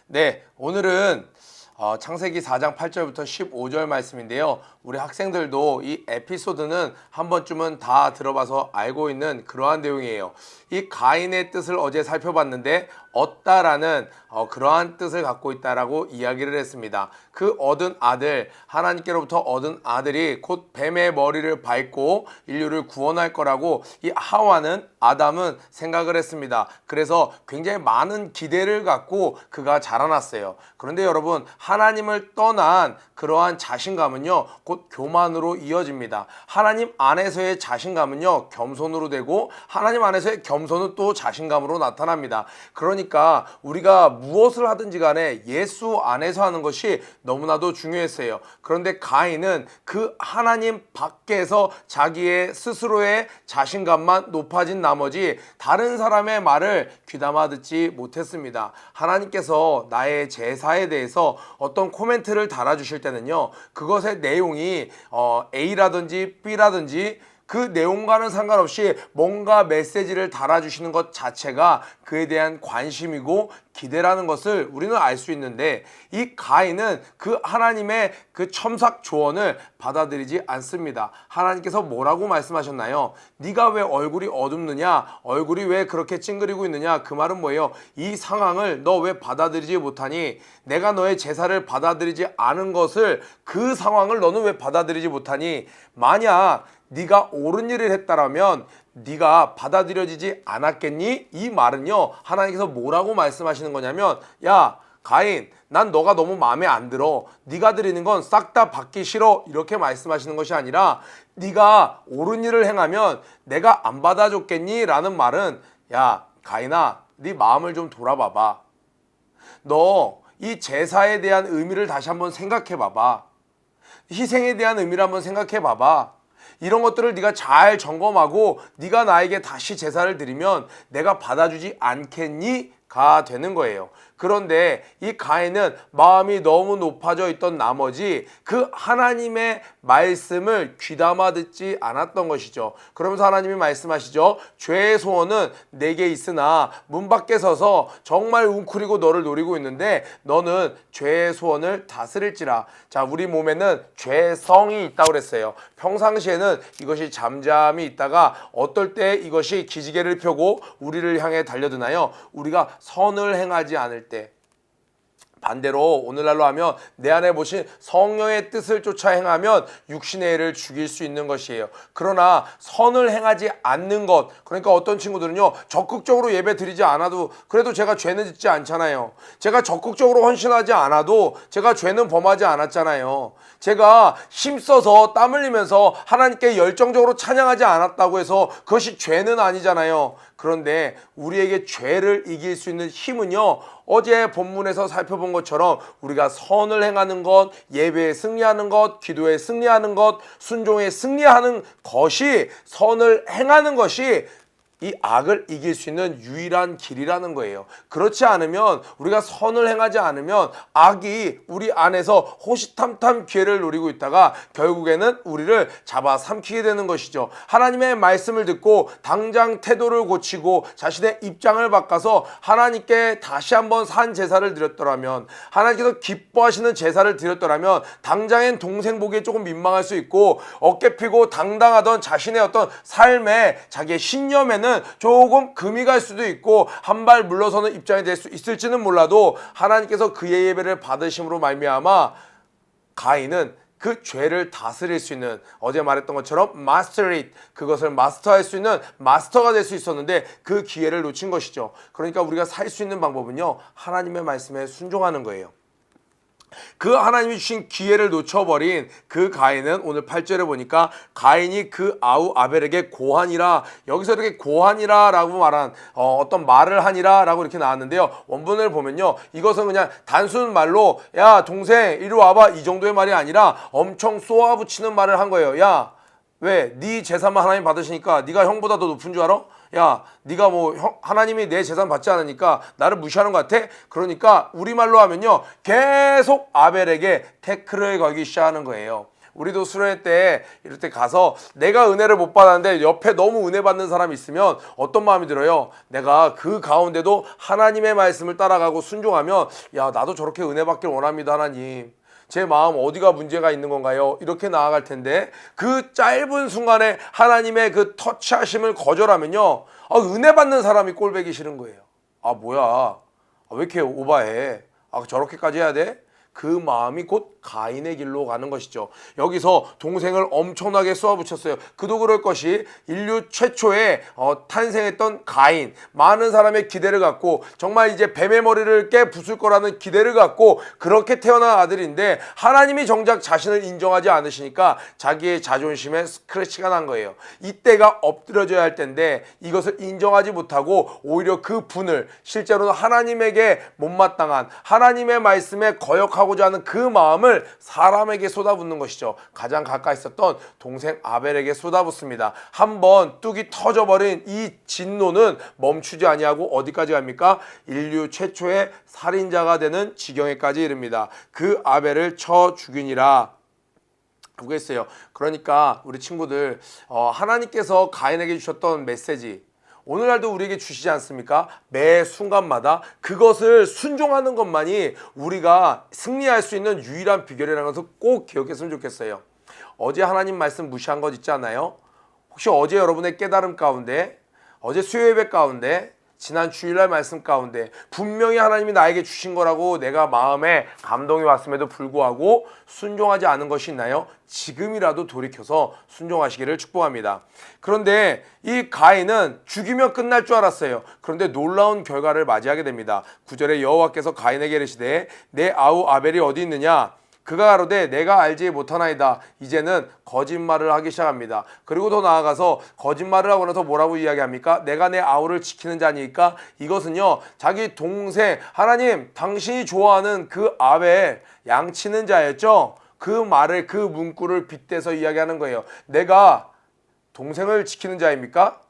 네, 오늘은 창세기 4장 8절부터 15절 말씀인데요. 우리 학생들도 이 에피소드는 한 번쯤은 다 들어봐서 알고 있는 그러한 내용이에요. 이 가인의 뜻을 어제 살펴봤는데 얻다라는 그러한 뜻을 갖고 있다라고 이야기를 했습니다. 그 얻은 아들, 하나님께로부터 얻은 아들이 곧 뱀의 머리를 밟고 인류를 구원할 거라고 이 하와는 아담은 생각을 했습니다. 그래서 굉장히 많은 기대를 갖고 그가 자라났어요. 그런데 여러분, 하나님을 떠난 그러한 자신감은요, 곧 교만으로 이어집니다. 하나님 안에서의 자신감은요, 겸손으로 되고 하나님 안에서의 겸손은 또 자신감으로 나타납니다. 그러니까 우리가 무엇을 하든지 간에 예수 안에서 하는 것이 너무나도 중요했어요. 그런데 가인은 그 하나님 밖에서 자기의 스스로의 자신감만 높아진 나머지 다른 사람의 말을 귀담아 듣지 못했습니다. 하나님께서 나의 제사에 대해서 어떤 코멘트를 달아주실 때는요, 그것의 내용이 A라든지 B라든지 그 내용과는 상관없이 뭔가 메시지를 달아주시는 것 자체가 그에 대한 관심이고 기대라는 것을 우리는 알 수 있는데, 이 가인은 그 하나님의 그 첨삭 조언을 받아들이지 않습니다. 하나님께서 뭐라고 말씀하셨나요? 네가 왜 얼굴이 어둡느냐? 얼굴이 왜 그렇게 찡그리고 있느냐? 그 말은 뭐예요? 이 상황을 너 왜 받아들이지 못하니? 내가 너의 제사를 받아들이지 않은 것을, 그 상황을 너는 왜 받아들이지 못하니? 만약 네가 옳은 일을 했다라면 네가 받아들여지지 않았겠니? 이 말은요, 하나님께서 뭐라고 말씀하시는 거냐면, 야 가인, 난 너가 너무 마음에 안 들어. 네가 드리는 건 싹 다 받기 싫어. 이렇게 말씀하시는 것이 아니라, 네가 옳은 일을 행하면 내가 안 받아줬겠니? 라는 말은, 야 가인아, 네 마음을 좀 돌아봐봐. 너 이 제사에 대한 의미를 다시 한번 생각해 봐봐. 희생에 대한 의미를 한번 생각해 봐봐. 이런 것들을 네가 잘 점검하고 네가 나에게 다시 제사를 드리면 내가 받아주지 않겠니? 가 되는 거예요. 그런데 이 가인은 마음이 너무 높아져 있던 나머지 그 하나님의 말씀을 귀담아 듣지 않았던 것이죠. 그러면서 하나님이 말씀하시죠. 죄의 소원은 내게 있으나 문 밖에 서서 정말 웅크리고 너를 노리고 있는데 너는 죄의 소원을 다스릴지라. 자, 우리 몸에는 죄성이 있다고 그랬어요. 평상시에는 이것이 잠잠히 있다가 어떨 때 이것이 기지개를 펴고 우리를 향해 달려드나요? 우리가 선을 행하지 않을 때. 반대로 오늘날로 하면 내 안에 보신 성령의 뜻을 쫓아 행하면 육신의 애를 죽일 수 있는 것이에요. 그러나 선을 행하지 않는 것, 그러니까 어떤 친구들은요, 적극적으로 예배 드리지 않아도 그래도 제가 죄는 짓지 않잖아요. 제가 적극적으로 헌신하지 않아도 제가 죄는 범하지 않았잖아요. 제가 힘써서 땀 흘리면서 하나님께 열정적으로 찬양하지 않았다고 해서 그것이 죄는 아니잖아요. 그런데 우리에게 죄를 이길 수 있는 힘은요, 어제 본문에서 살펴본 것처럼 우리가 선을 행하는 것, 예배에 승리하는 것, 기도에 승리하는 것, 순종에 승리하는 것이, 선을 행하는 것이 이 악을 이길 수 있는 유일한 길이라는 거예요. 그렇지 않으면, 우리가 선을 행하지 않으면 악이 우리 안에서 호시탐탐 기회를 노리고 있다가 결국에는 우리를 잡아삼키게 되는 것이죠. 하나님의 말씀을 듣고 당장 태도를 고치고 자신의 입장을 바꿔서 하나님께 다시 한번 산 제사를 드렸더라면, 하나님께서 기뻐하시는 제사를 드렸더라면 당장엔 동생 보기에 조금 민망할 수 있고 어깨 피고 당당하던 자신의 어떤 삶에, 자기의 신념에는 조금 금이 갈 수도 있고 한 발 물러서는 입장이 될 수 있을지는 몰라도, 하나님께서 그의 예배를 받으심으로 말미암아 가인은 그 죄를 다스릴 수 있는, 어제 말했던 것처럼 master it, 그것을 마스터할 수 있는 마스터가 될 수 있었는데 그 기회를 놓친 것이죠. 그러니까 우리가 살 수 있는 방법은요, 하나님의 말씀에 순종하는 거예요. 그 하나님이 주신 기회를 놓쳐버린 그 가인은 오늘 8절에 보니까 가인이 그 아우 아벨에게 고하니라, 여기서 이렇게 고하니라 라고 말한 어떤 말을 하니라 라고 이렇게 나왔는데요, 원문을 보면요, 이것은 그냥 단순 말로 야 동생 이리 와봐, 이 정도의 말이 아니라 엄청 쏘아붙이는 말을 한 거예요. 야, 왜? 네 제사만 하나님 받으시니까 네가 형보다 더 높은 줄 알아? 야, 네가 뭐 하나님이 내 재산 받지 않으니까 나를 무시하는 것 같아? 그러니까 우리말로 하면요, 계속 아벨에게 태클을 걸기 시작하는 거예요. 우리도 수련회 때 이럴 때 가서 내가 은혜를 못 받았는데 옆에 너무 은혜 받는 사람이 있으면 어떤 마음이 들어요? 내가 그 가운데도 하나님의 말씀을 따라가고 순종하면 야, 나도 저렇게 은혜 받길 원합니다, 하나님. 제 마음 어디가 문제가 있는 건가요? 이렇게 나아갈 텐데 그 짧은 순간에 하나님의 그 터치하심을 거절하면요, 은혜 받는 사람이 꼴보기 싫은 거예요. 뭐야, 왜 이렇게 오바해? 저렇게까지 해야 돼? 그 마음이 곧 가인의 길로 가는 것이죠. 여기서 동생을 엄청나게 쏘아붙였어요. 그도 그럴 것이 인류 최초에 탄생했던 가인, 많은 사람의 기대를 갖고 정말 이제 뱀의 머리를 깨 부술 거라는 기대를 갖고 그렇게 태어난 아들인데 하나님이 정작 자신을 인정하지 않으시니까 자기의 자존심에 스크래치가 난 거예요. 이때가 엎드려져야 할 때인데 이것을 인정하지 못하고 오히려 그 분을, 실제로는 하나님에게 못마땅한 하나님의 말씀에 거역하고자 하는 그 마음을 사람에게 쏟아붓는 것이죠. 가장 가까이 있었던 동생 아벨에게 쏟아붓습니다. 한번 뚝이 터져버린 이 진노는 멈추지 아니하고 어디까지 갑니까? 인류 최초의 살인자가 되는 지경에까지 이릅니다. 그 아벨을 쳐 죽이니라. 보겠어요. 그러니까 우리 친구들, 하나님께서 가인에게 주셨던 메시지 오늘날도 우리에게 주시지 않습니까? 매 순간마다 그것을 순종하는 것만이 우리가 승리할 수 있는 유일한 비결이라는 것을 꼭 기억했으면 좋겠어요. 어제 하나님 말씀 무시한 것 있지 않나요? 혹시 어제 여러분의 깨달음 가운데, 어제 수요 예배 가운데, 지난 주일날 말씀 가운데 분명히 하나님이 나에게 주신 거라고 내가 마음에 감동이 왔음에도 불구하고 순종하지 않은 것이 있나요? 지금이라도 돌이켜서 순종하시기를 축복합니다. 그런데 이 가인은 죽이면 끝날 줄 알았어요. 그런데 놀라운 결과를 맞이하게 됩니다. 9절에 여호와께서 가인에게 이르시되 내 아우 아벨이 어디 있느냐? 그가 가로되 내가 알지 못하나이다. 이제는 거짓말을 하기 시작합니다. 그리고 더 나아가서 거짓말을 하고 나서 뭐라고 이야기합니까? 내가 내 아우를 지키는 자니까. 이것은요, 자기 동생, 하나님 당신이 좋아하는 그 아벨 양치는 자였죠. 그 말을, 그 문구를 빗대서 이야기하는 거예요. 내가 동생을 지키는 자입니까?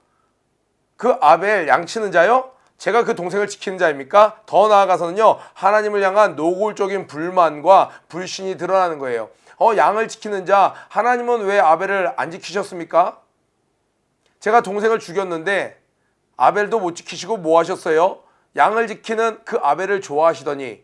그 아벨 양치는 자요? 제가 그 동생을 지키는 자입니까? 더 나아가서는요, 하나님을 향한 노골적인 불만과 불신이 드러나는 거예요. 양을 지키는 자, 하나님은 왜 아벨을 안 지키셨습니까? 제가 동생을 죽였는데 아벨도 못 지키시고 뭐 하셨어요? 양을 지키는 그 아벨을 좋아하시더니,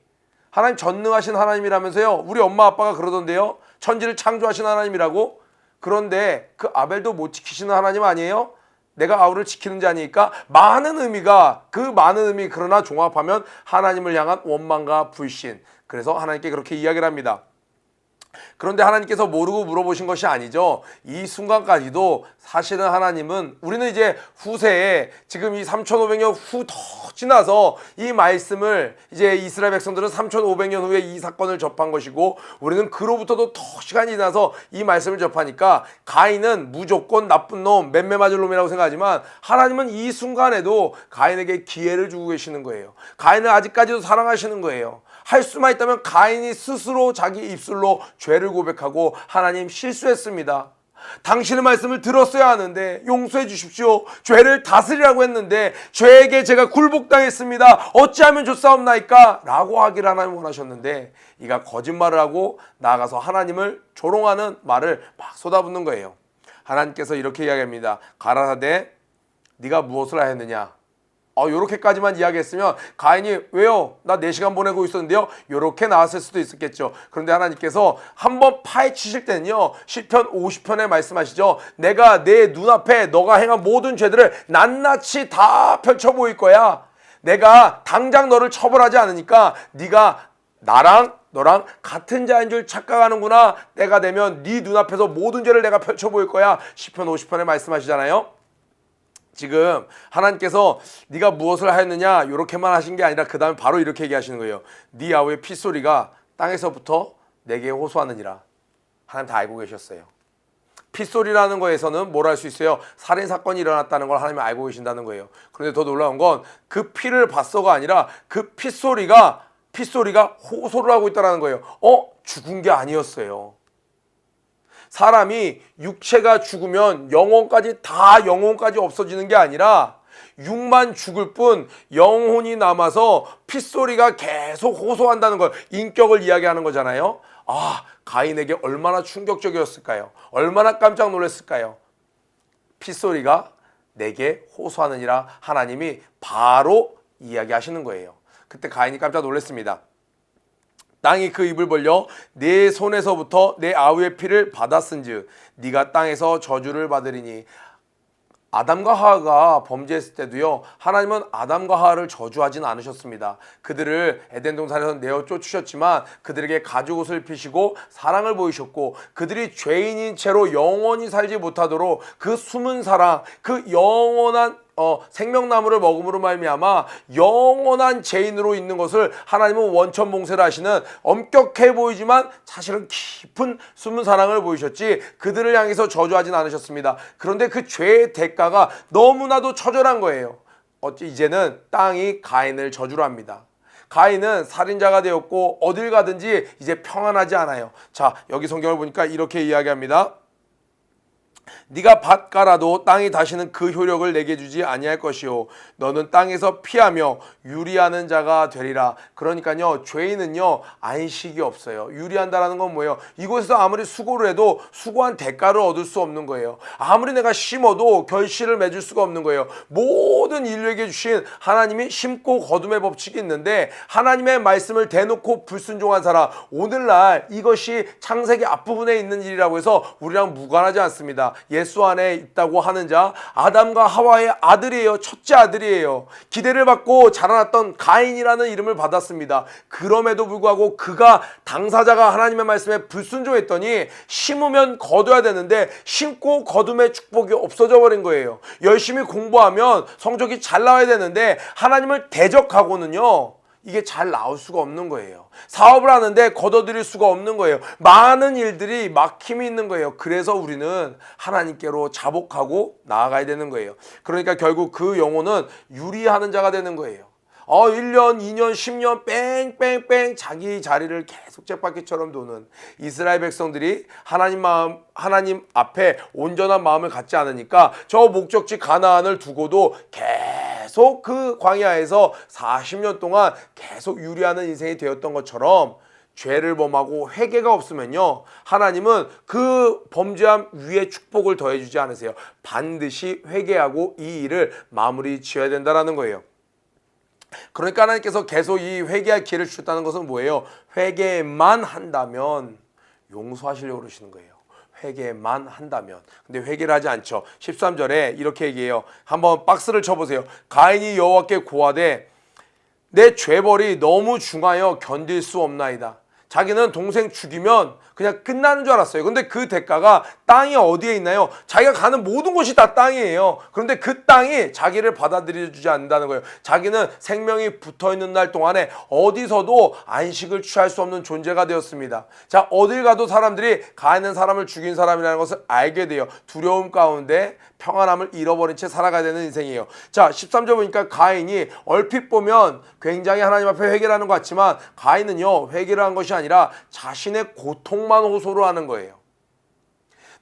하나님 전능하신 하나님이라면서요. 우리 엄마 아빠가 그러던데요, 천지를 창조하신 하나님이라고. 그런데 그 아벨도 못 지키시는 하나님 아니에요? 내가 아우를 지키는 자니까. 많은 의미가, 그 많은 의미, 그러나 종합하면 하나님을 향한 원망과 불신. 그래서 하나님께 그렇게 이야기를 합니다. 그런데 하나님께서 모르고 물어보신 것이 아니죠. 이 순간까지도 사실은 하나님은, 우리는 이제 후세에 지금 이 3500년 후 더 지나서 이 말씀을, 이제 이스라엘 백성들은 3500년 후에 이 사건을 접한 것이고 우리는 그로부터도 더 시간이 지나서 이 말씀을 접하니까 가인은 무조건 나쁜 놈, 맴매 맞을 놈이라고 생각하지만 하나님은 이 순간에도 가인에게 기회를 주고 계시는 거예요. 가인을 아직까지도 사랑하시는 거예요. 할 수만 있다면 가인이 스스로 자기 입술로 죄를 고백하고 하나님 실수했습니다. 당신의 말씀을 들었어야 하는데 용서해 주십시오. 죄를 다스리라고 했는데 죄에게 제가 굴복당했습니다. 어찌하면 좋사옵나이까? 라고 하기를 하나님 원하셨는데 이가 거짓말을 하고 나아가서 하나님을 조롱하는 말을 막 쏟아붓는 거예요. 하나님께서 이렇게 이야기합니다. 가라사대 네가 무엇을 하였느냐? 요렇게까지만 이야기했으면 가인이 왜요? 나 4시간 보내고 있었는데요. 요렇게 나왔을 수도 있었겠죠. 그런데 하나님께서 한번 파헤치실 때는요, 시편 50편에 말씀하시죠. 내가 내 눈앞에 너가 행한 모든 죄들을 낱낱이 다 펼쳐 보일 거야. 내가 당장 너를 처벌하지 않으니까 네가 너랑 같은 자인 줄 착각하는구나. 때가 되면 네 눈앞에서 모든 죄를 내가 펼쳐 보일 거야. 시편 50편에 말씀하시잖아요. 지금 하나님께서 네가 무엇을 하였느냐 이렇게만 하신 게 아니라 그 다음에 바로 이렇게 얘기하시는 거예요. 네 아우의 핏소리가 땅에서부터 내게 호소하느니라. 하나님 다 알고 계셨어요. 핏소리라는 거에서는 뭘 할 수 있어요? 살인사건이 일어났다는 걸 하나님이 알고 계신다는 거예요. 그런데 더 놀라운 건 그 피를 봤어가 아니라 그 핏소리가 호소를 하고 있다는 거예요. 죽은 게 아니었어요. 사람이 육체가 죽으면 영혼까지 없어지는 게 아니라 육만 죽을 뿐 영혼이 남아서 핏소리가 계속 호소한다는 걸, 인격을 이야기하는 거잖아요. 가인에게 얼마나 충격적이었을까요? 얼마나 깜짝 놀랐을까요? 핏소리가 내게 호소하느니라 하나님이 바로 이야기하시는 거예요. 그때 가인이 깜짝 놀랐습니다. 땅이 그 입을 벌려 내 손에서부터 내 아우의 피를 받았은즉 네가 땅에서 저주를 받으리니. 아담과 하와가 범죄했을 때도요, 하나님은 아담과 하와를 저주하진 않으셨습니다. 그들을 에덴 동산에서 내어 쫓으셨지만 그들에게 가죽옷을 피시고 사랑을 보이셨고, 그들이 죄인인 채로 영원히 살지 못하도록 그 숨은 사랑, 그 영원한 생명나무를 먹음으로 말미암아 영원한 죄인으로 있는 것을 하나님은 원천봉쇄를 하시는, 엄격해 보이지만 사실은 깊은 숨은 사랑을 보이셨지 그들을 향해서 저주하진 않으셨습니다. 그런데 그 죄의 대가가 너무나도 처절한 거예요. 이제는 땅이 가인을 저주로 합니다. 가인은 살인자가 되었고 어딜 가든지 이제 평안하지 않아요. 자, 여기 성경을 보니까 이렇게 이야기합니다. 네가 밭 깔아도 땅이 다시는 그 효력을 내게 주지 아니할 것이요 너는 땅에서 피하며 유리하는 자가 되리라. 그러니까요, 죄인은요 안식이 없어요. 유리한다라는 건 뭐예요? 이곳에서 아무리 수고를 해도 수고한 대가를 얻을 수 없는 거예요. 아무리 내가 심어도 결실을 맺을 수가 없는 거예요. 모든 인류에게 주신 하나님이 심고 거둠의 법칙이 있는데, 하나님의 말씀을 대놓고 불순종한 사람, 오늘날 이것이 창세기 앞부분에 있는 일이라고 해서 우리랑 무관하지 않습니다. 예수 안에 있다고 하는 자, 아담과 하와의 아들이에요. 첫째 아들이에요. 기대를 받고 자라났던 가인이라는 이름을 받았습니다. 그럼에도 불구하고 그가 당사자가 하나님의 말씀에 불순종했더니 심으면 거둬야 되는데 심고 거둠의 축복이 없어져 버린 거예요. 열심히 공부하면 성적이 잘 나와야 되는데 하나님을 대적하고는요 이게 잘 나올 수가 없는 거예요. 사업을 하는데 거둬들일 수가 없는 거예요. 많은 일들이 막힘이 있는 거예요. 그래서 우리는 하나님께로 자복하고 나아가야 되는 거예요. 그러니까 결국 그 영혼은 유리하는 자가 되는 거예요. 1년, 2년, 10년 뺑뺑뺑 자기 자리를 계속 쳇바퀴처럼 도는 이스라엘 백성들이 하나님 앞에 온전한 마음을 갖지 않으니까 저 목적지 가나안을 두고도 계속 그 광야에서 40년 동안 계속 유리하는 인생이 되었던 것처럼, 죄를 범하고 회개가 없으면요 하나님은 그 범죄함 위에 축복을 더해주지 않으세요. 반드시 회개하고 이 일을 마무리 지어야 된다는 거예요. 그러니까 하나님께서 계속 이 회개할 기회를 주셨다는 것은 뭐예요? 회개만 한다면 용서하시려고 그러시는 거예요. 회개만 한다면. 근데 회개를 하지 않죠. 13절에 이렇게 얘기해요. 한번 박스를 쳐보세요. 가인이 여호와께 고하되 내 죄벌이 너무 중하여 견딜 수 없나이다. 자기는 동생 죽이면 그냥 끝나는 줄 알았어요. 근데 그 대가가 땅이 어디에 있나요? 자기가 가는 모든 곳이 다 땅이에요. 그런데 그 땅이 자기를 받아들여주지 않는다는 거예요. 자기는 생명이 붙어있는 날 동안에 어디서도 안식을 취할 수 없는 존재가 되었습니다. 자, 어딜 가도 사람들이 가인은 사람을 죽인 사람이라는 것을 알게 돼요. 두려움 가운데 평안함을 잃어버린 채 살아가야 되는 인생이에요. 자, 13절 보니까 가인이 얼핏 보면 굉장히 하나님 앞에 회개를 하는 것 같지만, 가인은요 회개를 한 것이 아니라 자신의 고통만 호소를 하는 거예요.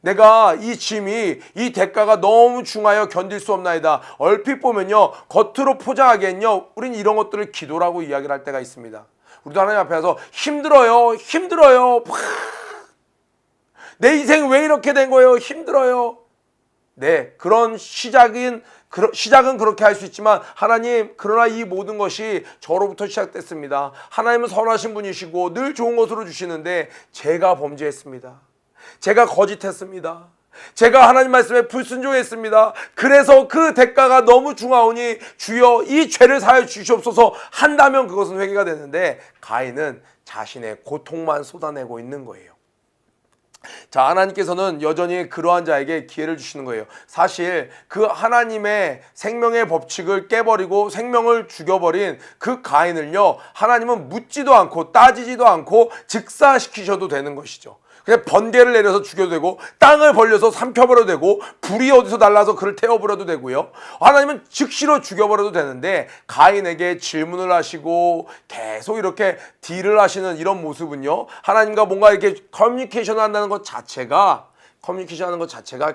내가 이 짐이, 이 대가가 너무 중하여 견딜 수 없나이다. 얼핏 보면요 겉으로 포장하기엔요 우린 이런 것들을 기도라고 이야기를 할 때가 있습니다. 우리도 하나님 앞에 와서 힘들어요, 내 인생 왜 이렇게 된 거예요, 힘들어요. 네, 그런 시작은 그렇게 할 수 있지만, 하나님, 그러나 이 모든 것이 저로부터 시작됐습니다. 하나님은 선하신 분이시고 늘 좋은 것으로 주시는데 제가 범죄했습니다. 제가 거짓했습니다. 제가 하나님 말씀에 불순종했습니다. 그래서 그 대가가 너무 중하오니 주여 이 죄를 사하여 주시옵소서 한다면 그것은 회개가 되는데, 가인은 자신의 고통만 쏟아내고 있는 거예요. 자, 하나님께서는 여전히 그러한 자에게 기회를 주시는 거예요. 사실 그 하나님의 생명의 법칙을 깨버리고 생명을 죽여버린 그 가인을요 하나님은 묻지도 않고 따지지도 않고 즉사시키셔도 되는 것이죠. 그냥 번개를 내려서 죽여도 되고, 땅을 벌려서 삼켜버려도 되고, 불이 어디서 날라서 그를 태워버려도 되고요. 하나님은 즉시로 죽여버려도 되는데, 가인에게 질문을 하시고 계속 이렇게 딜을 하시는 이런 모습은요 하나님과 뭔가 이렇게 커뮤니케이션을 한다는 것 자체가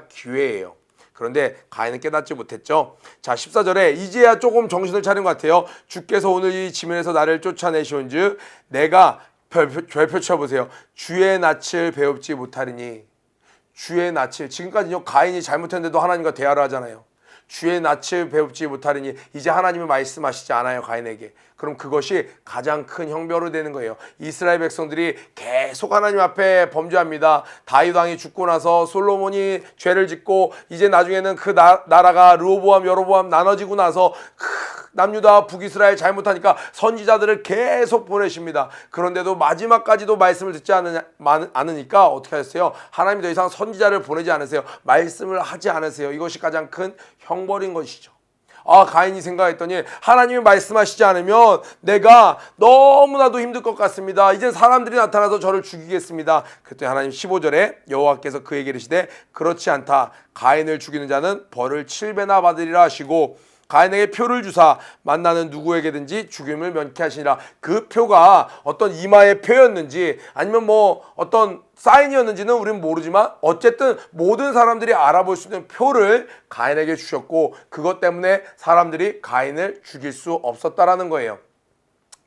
기회예요. 그런데 가인은 깨닫지 못했죠. 자, 14절에 이제야 조금 정신을 차린 것 같아요. 주께서 오늘 이 지면에서 나를 쫓아내시온즉 내가 별 펼쳐보세요. 주의 낯을 배웁지 못하리니. 주의 낯을, 지금까지요 가인이 잘못했는데도 하나님과 대화를 하잖아요. 주의 낯을 배웁지 못하리니, 이제 하나님이 말씀하시지 않아요 가인에게. 그럼 그것이 가장 큰 형벌이 되는 거예요. 이스라엘 백성들이 계속 하나님 앞에 범죄합니다. 다윗 왕이 죽고 나서 솔로몬이 죄를 짓고, 이제 나중에는 그 나라가 르호보암 여로보암 나눠지고 나서 남유다 북이스라엘 잘못하니까 선지자들을 계속 보내십니다. 그런데도 마지막까지도 말씀을 듣지 않으니까 어떻게 하셨어요? 하나님이 더 이상 선지자를 보내지 않으세요. 말씀을 하지 않으세요. 이것이 가장 큰 형벌인 것이죠. 가인이 생각했더니 하나님이 말씀하시지 않으면 내가 너무나도 힘들 것 같습니다. 이제 사람들이 나타나서 저를 죽이겠습니다. 그때 하나님 15절에 여호와께서 그에게 이르시되 그렇지 않다. 가인을 죽이는 자는 벌을 7배나 받으리라 하시고, 가인에게 표를 주사 만나는 누구에게든지 죽임을 면케 하시니라. 그 표가 어떤 이마의 표였는지 아니면 뭐 어떤 사인이었는지는 우리는 모르지만 어쨌든 모든 사람들이 알아볼 수 있는 표를 가인에게 주셨고, 그것 때문에 사람들이 가인을 죽일 수 없었다라는 거예요.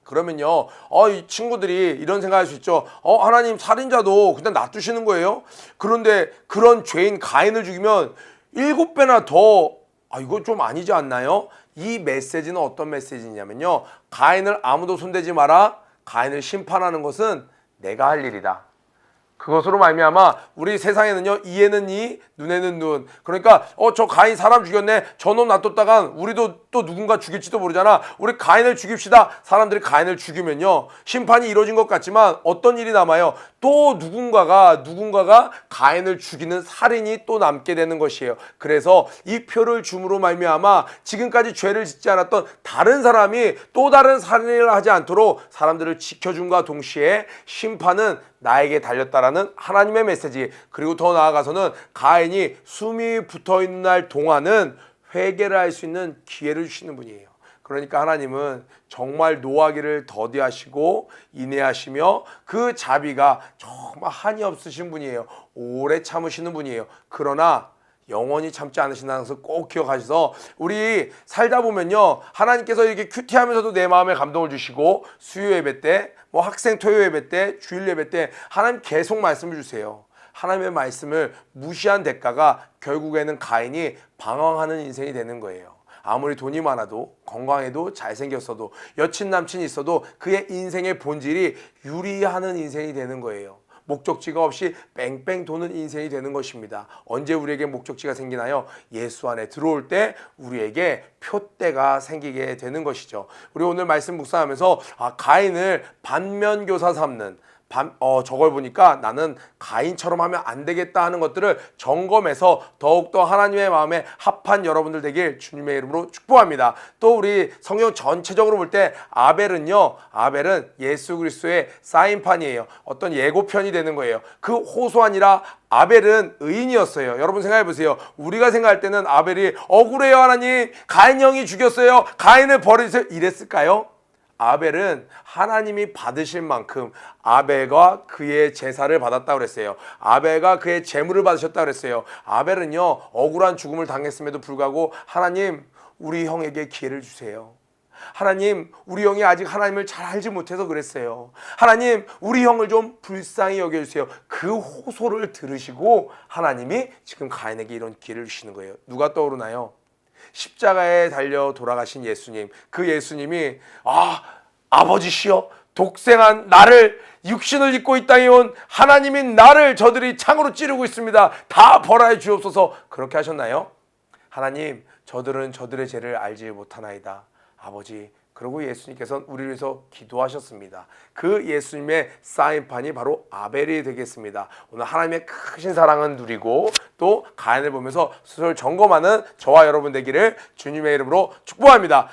그러면요, 이 친구들이 이런 생각할 수 있죠. 하나님 살인자도 그냥 놔두시는 거예요? 그런데 그런 죄인 가인을 죽이면 7배나 더, 이거 좀 아니지 않나요? 이 메시지는 어떤 메시지냐면요, 가인을 아무도 손대지 마라. 가인을 심판하는 것은 내가 할 일이다. 그것으로 말미암아 우리 세상에는요, 이에는 이, 눈에는 눈. 그러니까 저 가인 사람 죽였네, 저놈 놔뒀다간 우리도 또 누군가 죽일지도 모르잖아. 우리 가인을 죽입시다. 사람들이 가인을 죽이면요, 심판이 이루어진 것 같지만 어떤 일이 남아요? 또 누군가가 가인을 죽이는 살인이 또 남게 되는 것이에요. 그래서 이 표를 줌으로 말미암아 지금까지 죄를 짓지 않았던 다른 사람이 또 다른 살인을 하지 않도록 사람들을 지켜줌과 동시에 심판은 나에게 달렸다라는 하나님의 메시지. 그리고 더 나아가서는 가인이 숨이 붙어있는 날 동안은 회개를 할 수 있는 기회를 주시는 분이에요. 그러니까 하나님은 정말 노하기를 더디하시고 인내하시며 그 자비가 정말 한이 없으신 분이에요. 오래 참으시는 분이에요. 그러나 영원히 참지 않으신다는 것을 꼭 기억하셔서, 우리 살다 보면요, 하나님께서 이렇게 큐티하면서도 내 마음에 감동을 주시고, 수요 예배 때, 뭐 학생 토요 예배 때, 주일 예배 때 하나님 계속 말씀을 주세요. 하나님의 말씀을 무시한 대가가 결국에는 가인이 방황하는 인생이 되는 거예요. 아무리 돈이 많아도, 건강해도, 잘생겼어도, 여친 남친이 있어도 그의 인생의 본질이 유리하는 인생이 되는 거예요. 목적지가 없이 뺑뺑 도는 인생이 되는 것입니다. 언제 우리에게 목적지가 생기나요? 예수 안에 들어올 때 우리에게 표대가 생기게 되는 것이죠. 우리 오늘 말씀 묵상하면서 가인을 반면교사 삼는, 저걸 보니까 나는 가인처럼 하면 안 되겠다 하는 것들을 점검해서 더욱더 하나님의 마음에 합한 여러분들 되길 주님의 이름으로 축복합니다. 또 우리 성경 전체적으로 볼 때 아벨은 예수 그리스도의 사인판이에요. 어떤 예고편이 되는 거예요. 그 호소아니라 아벨은 의인이었어요. 여러분 생각해 보세요. 우리가 생각할 때는 아벨이 억울해요 하나님, 가인 형이 죽였어요, 가인을 버리세요, 이랬을까요? 아벨은 하나님이 받으실 만큼 아벨과 그의 제사를 받았다고 그랬어요. 아벨과 그의 제물을 받으셨다고 그랬어요. 아벨은요, 억울한 죽음을 당했음에도 불구하고 하나님, 우리 형에게 기회를 주세요. 하나님, 우리 형이 아직 하나님을 잘 알지 못해서 그랬어요. 하나님, 우리 형을 좀 불쌍히 여겨주세요. 그 호소를 들으시고 하나님이 지금 가인에게 이런 기회를 주시는 거예요. 누가 떠오르나요? 십자가에 달려 돌아가신 예수님. 그 예수님이 아버지시여, 독생한 나를, 육신을 입고 이 땅에 온 하나님인 나를 저들이 창으로 찌르고 있습니다. 다 벌하여 주옵소서. 그렇게 하셨나요? 하나님, 저들은 저들의 죄를 알지 못하나이다. 아버지, 그리고 예수님께서는 우리를 위해서 기도하셨습니다. 그 예수님의 사인판이 바로 아벨이 되겠습니다. 오늘 하나님의 크신 사랑은 누리고 또 가인을 보면서 스스로 점검하는 저와 여러분 되기를 주님의 이름으로 축복합니다.